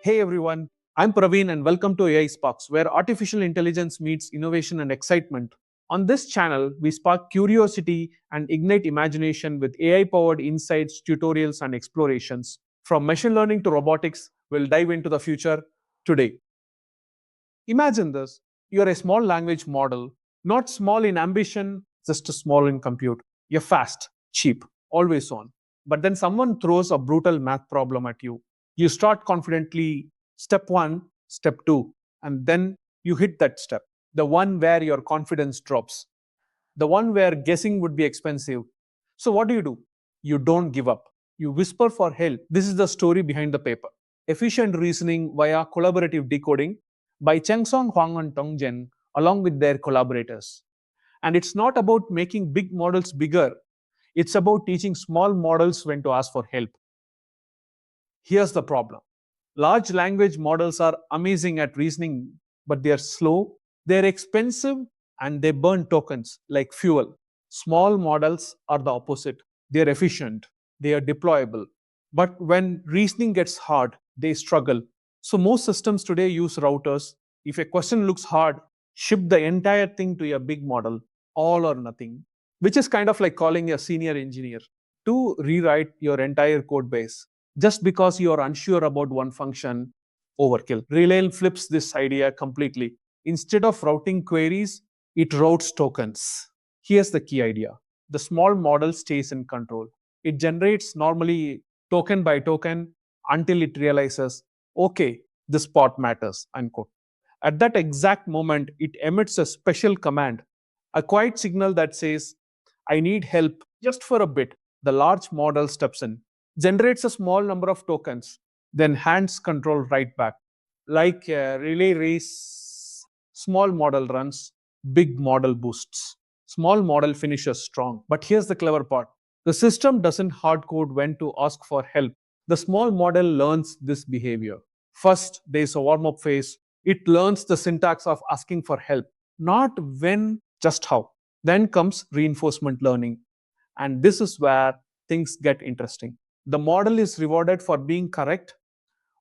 Hey everyone, I'm Praveen and welcome to AI Sparks, where artificial intelligence meets innovation and excitement. On this channel, we spark curiosity and ignite imagination with AI-powered insights, tutorials, and explorations. From machine learning to robotics, we'll dive into the future today. Imagine this, you're a small language model, not small in ambition, just small in compute. You're fast, cheap, always on. But then someone throws a brutal math problem at you. You start confidently, step one, step two, and then you hit that step, the one where your confidence drops, the one where guessing would be expensive. So, what do? You don't give up. You whisper for help. This is the story behind the paper. Efficient reasoning via collaborative decoding by Chengsong, Huang, and Tong, along with their collaborators. And it's not about making big models bigger, it's about teaching small models when to ask for help. Here's the problem. Large language models are amazing at reasoning, but they are slow, they're expensive, and they burn tokens like fuel. Small models are the opposite. They're efficient, they are deployable. But when reasoning gets hard, they struggle. So most systems today use routers. If a question looks hard, ship the entire thing to a big model, all or nothing, which is kind of like calling a senior engineer to rewrite your entire code base just because you are unsure about one function. Overkill. RelayLLM flips this idea completely. Instead of routing queries, it routes tokens. Here's the key idea. The small model stays in control. It generates normally token by token until it realizes, okay, this part matters, unquote. At that exact moment, it emits a special command, a quiet signal that says, I need help just for a bit. The large model steps in, generates a small number of tokens, then hands control right back. Like a relay race, small model runs, big model boosts. Small model finishes strong. But here's the clever part. The system doesn't hard code when to ask for help. The small model learns this behavior. First, there's a warm up phase. It learns the syntax of asking for help, not when, just how. Then comes reinforcement learning. And this is where things get interesting. The model is rewarded for being correct,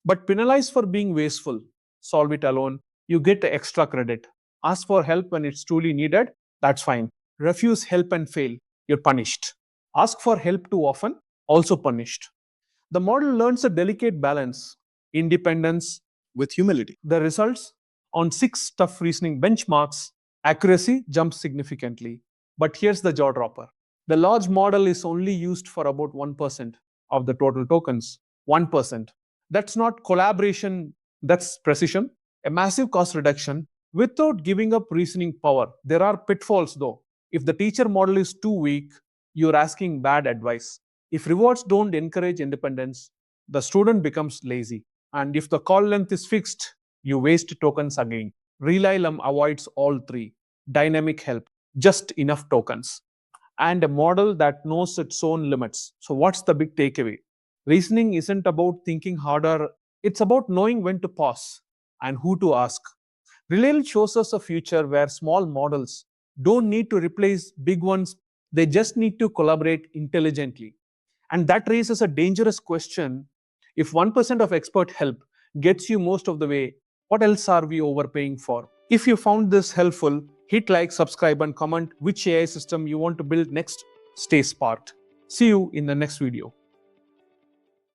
but penalized for being wasteful. Solve it alone, you get extra credit. Ask for help when it's truly needed, that's fine. Refuse help and fail, you're punished. Ask for help too often, also punished. The model learns a delicate balance, independence with humility. The results on 6 tough reasoning benchmarks, accuracy jumps significantly. But here's the jaw dropper. The large model is only used for about 1% of the total tokens. 1%. That's not collaboration, that's precision. A massive cost reduction without giving up reasoning power. There are pitfalls though. If the teacher model is too weak, you're asking bad advice. If rewards don't encourage independence, the student becomes lazy. And if the call length is fixed, you waste tokens again. RelayLLM avoids all three. Dynamic help, just enough tokens, and a model that knows its own limits. So, what's the big takeaway? Reasoning isn't about thinking harder, it's about knowing when to pause and who to ask. RelayLLM shows us a future where small models don't need to replace big ones, they just need to collaborate intelligently. And that raises a dangerous question. If 1% of expert help gets you most of the way, what else are we overpaying for? If you found this helpful, hit like, subscribe, and comment which AI system you want to build next. Stay sparked. See you in the next video.